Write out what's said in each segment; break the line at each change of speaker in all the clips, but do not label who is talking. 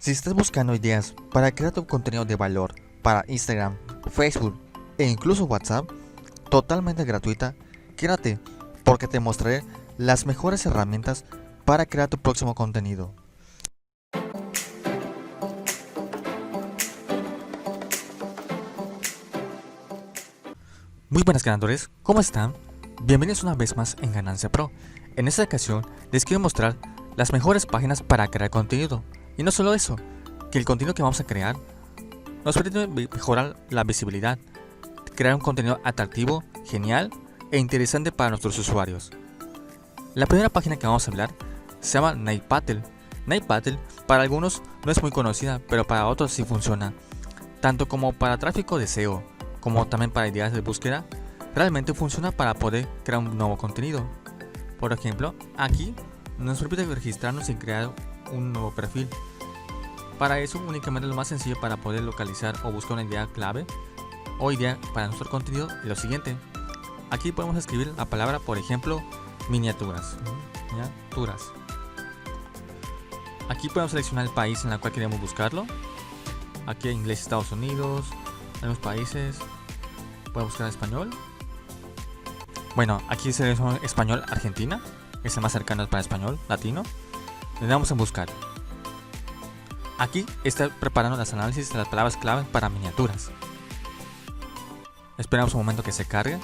Si estás buscando ideas para crear tu contenido de valor para Instagram, Facebook e incluso WhatsApp, totalmente gratuita, quédate porque te mostraré las mejores herramientas para crear tu próximo contenido. Muy buenas ganadores, ¿cómo están? Bienvenidos una vez más en Ganancia Pro. En esta ocasión les quiero mostrar las mejores páginas para crear contenido. Y no solo eso, que el contenido que vamos a crear nos permite mejorar la visibilidad, crear un contenido atractivo, genial e interesante para nuestros usuarios. La primera página que vamos a hablar se llama Nightpaddle. Nightpaddle para algunos no es muy conocida, pero para otros sí funciona, tanto como para tráfico de SEO, como también para ideas de búsqueda. Realmente funciona para poder crear un nuevo contenido. Por ejemplo, aquí nos permite registrarnos y crear un nuevo perfil. Para eso únicamente lo más sencillo para poder localizar o buscar una idea clave o idea para nuestro contenido es lo siguiente. Aquí podemos escribir la palabra, por ejemplo, miniaturas. Aquí podemos seleccionar el país en el cual queremos buscarlo. Aquí en inglés Estados Unidos, en los países. Podemos buscar español. Bueno, aquí seleccionamos español Argentina, que es el más cercano para español latino. Le damos en buscar. Aquí está preparando los análisis de las palabras clave para miniaturas. Esperamos un momento que se cargue.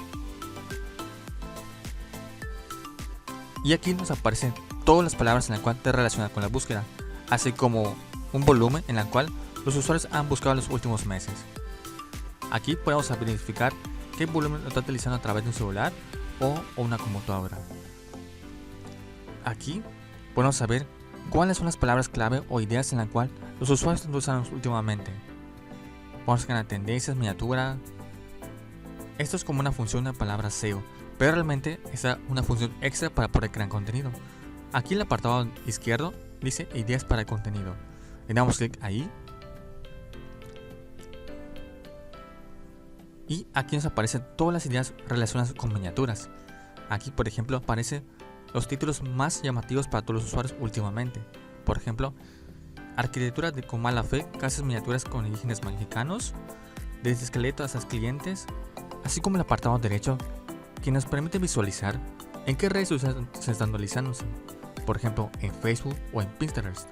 Y aquí nos aparecen todas las palabras en las cuales te relacionas con la búsqueda, así como un volumen en el cual los usuarios han buscado en los últimos meses. Aquí podemos verificar qué volumen lo está utilizando a través de un celular o una computadora. Aquí podemos saber cuáles son las palabras clave o ideas en las cuales los usuarios están usando últimamente. Podemos ganar tendencias, miniatura. Esto es como una función de palabra SEO, pero realmente es una función extra para poder crear contenido. Aquí en el apartado izquierdo dice ideas para el contenido. Le damos clic ahí. Y aquí nos aparecen todas las ideas relacionadas con miniaturas. Aquí, por ejemplo, aparecen los títulos más llamativos para todos los usuarios últimamente. Por ejemplo, arquitectura con mala fe, casas miniaturas con indígenas mexicanos, desde esqueletos hasta clientes, así como el apartado derecho, que nos permite visualizar en qué redes se están utilizándose. Por ejemplo, en Facebook o en Pinterest.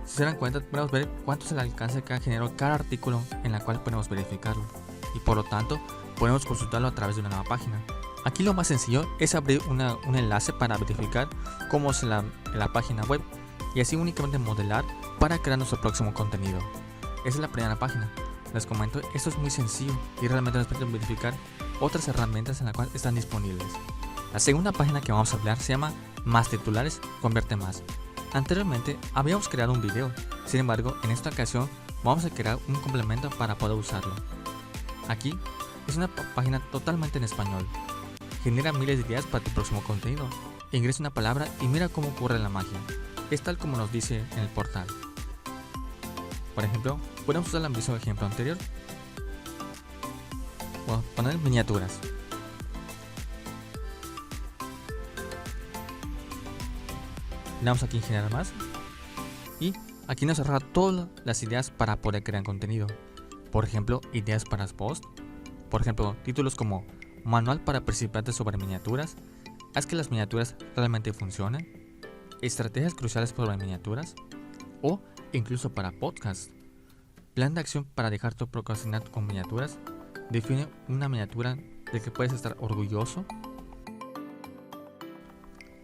Si se dan cuenta, podemos ver cuánto es el alcance que ha generado cada artículo en la cual podemos verificarlo. Y por lo tanto, podemos consultarlo a través de una nueva página. Aquí lo más sencillo es abrir un enlace para verificar cómo es la página web y así únicamente modelar para crear nuestro próximo contenido. Esa es la primera página. Les comento, esto es muy sencillo y realmente nos permite verificar otras herramientas en las cuales están disponibles. La segunda página que vamos a hablar se llama Más titulares, convierte más. Anteriormente habíamos creado un video, sin embargo en esta ocasión vamos a crear un complemento para poder usarlo. Aquí es una página totalmente en español. Genera miles de ideas para tu próximo contenido. Ingresa una palabra y mira cómo ocurre la magia. Es tal como nos dice en el portal. Por ejemplo, podemos usar el mismo ejemplo anterior. Bueno, poner miniaturas. Le damos aquí en generar más. Y aquí nos arroja todas las ideas para poder crear contenido. Por ejemplo, ideas para posts. Por ejemplo, títulos como Manual para principiantes sobre miniaturas. Haz que las miniaturas realmente funcionen. Estrategias cruciales sobre miniaturas. O incluso para podcasts. Plan de acción para dejar tu procrastinar con miniaturas. Define una miniatura de que puedes estar orgulloso.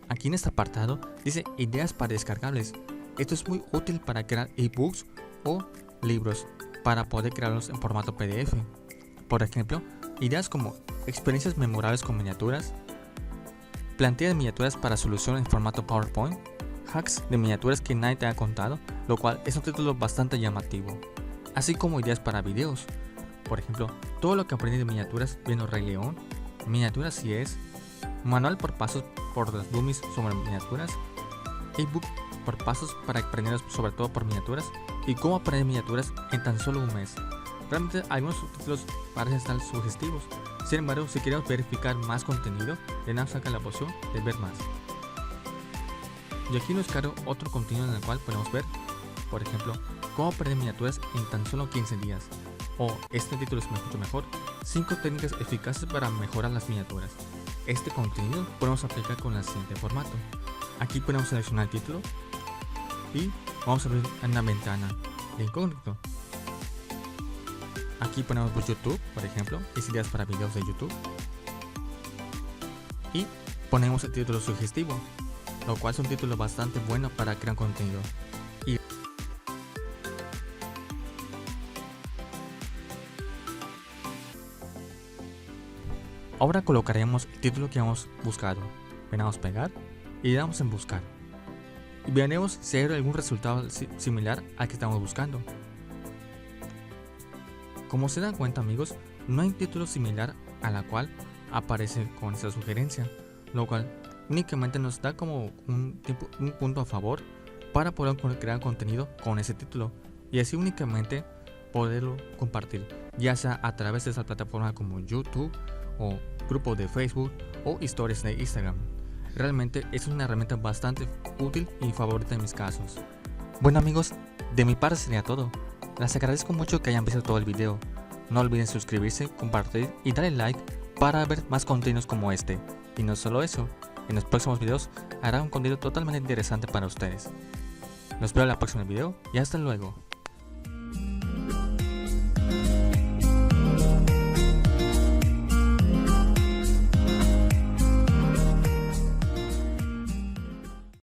Aquí en este apartado dice ideas para descargables. Esto es muy útil para crear ebooks o libros para poder crearlos en formato PDF. Por ejemplo, ideas como experiencias memorables con miniaturas, plantea de miniaturas para solución en formato PowerPoint, hacks de miniaturas que nadie te ha contado, lo cual es un título bastante llamativo, así como ideas para videos. Por ejemplo, todo lo que aprendí de miniaturas viendo Rey León, miniaturas si es, manual por pasos por las dummies sobre miniaturas, ebook por pasos para aprender sobre todo por miniaturas y cómo aprender miniaturas en tan solo un mes. Realmente algunos subtítulos parecen estar sugestivos. Sin embargo, si queremos verificar más contenido, le damos acá la opción de ver más. Y aquí nos cargo otro contenido en el cual podemos ver por ejemplo, cómo aprender miniaturas en tan solo 15 días, o este título es mucho mejor, 5 técnicas eficaces para mejorar las miniaturas. Este contenido podemos aplicar con el siguiente formato. Aquí podemos seleccionar el título y vamos a abrir una ventana de incógnito. Aquí ponemos YouTube, por ejemplo, es ideas para videos de YouTube, y ponemos el título sugestivo, lo cual es un título bastante bueno para crear contenido. Y ahora colocaremos el título que hemos buscado. Le damos pegar y le damos en buscar. Y veremos si hay algún resultado similar al que estamos buscando. Como se dan cuenta, amigos, no hay título similar a la cual aparece con esta sugerencia, lo cual únicamente nos da como un punto a favor para poder crear contenido con ese título y así únicamente poderlo compartir, ya sea a través de esa plataforma como YouTube o grupos de Facebook o historias de Instagram. Realmente es una herramienta bastante útil y favorita en mis casos. Bueno, amigos, de mi parte sería todo. Les agradezco mucho que hayan visto todo el video. No olviden suscribirse, compartir y darle like para ver más contenidos como este. Y no solo eso, en los próximos videos hará un contenido totalmente interesante para ustedes. Los veo en el próximo video y hasta luego.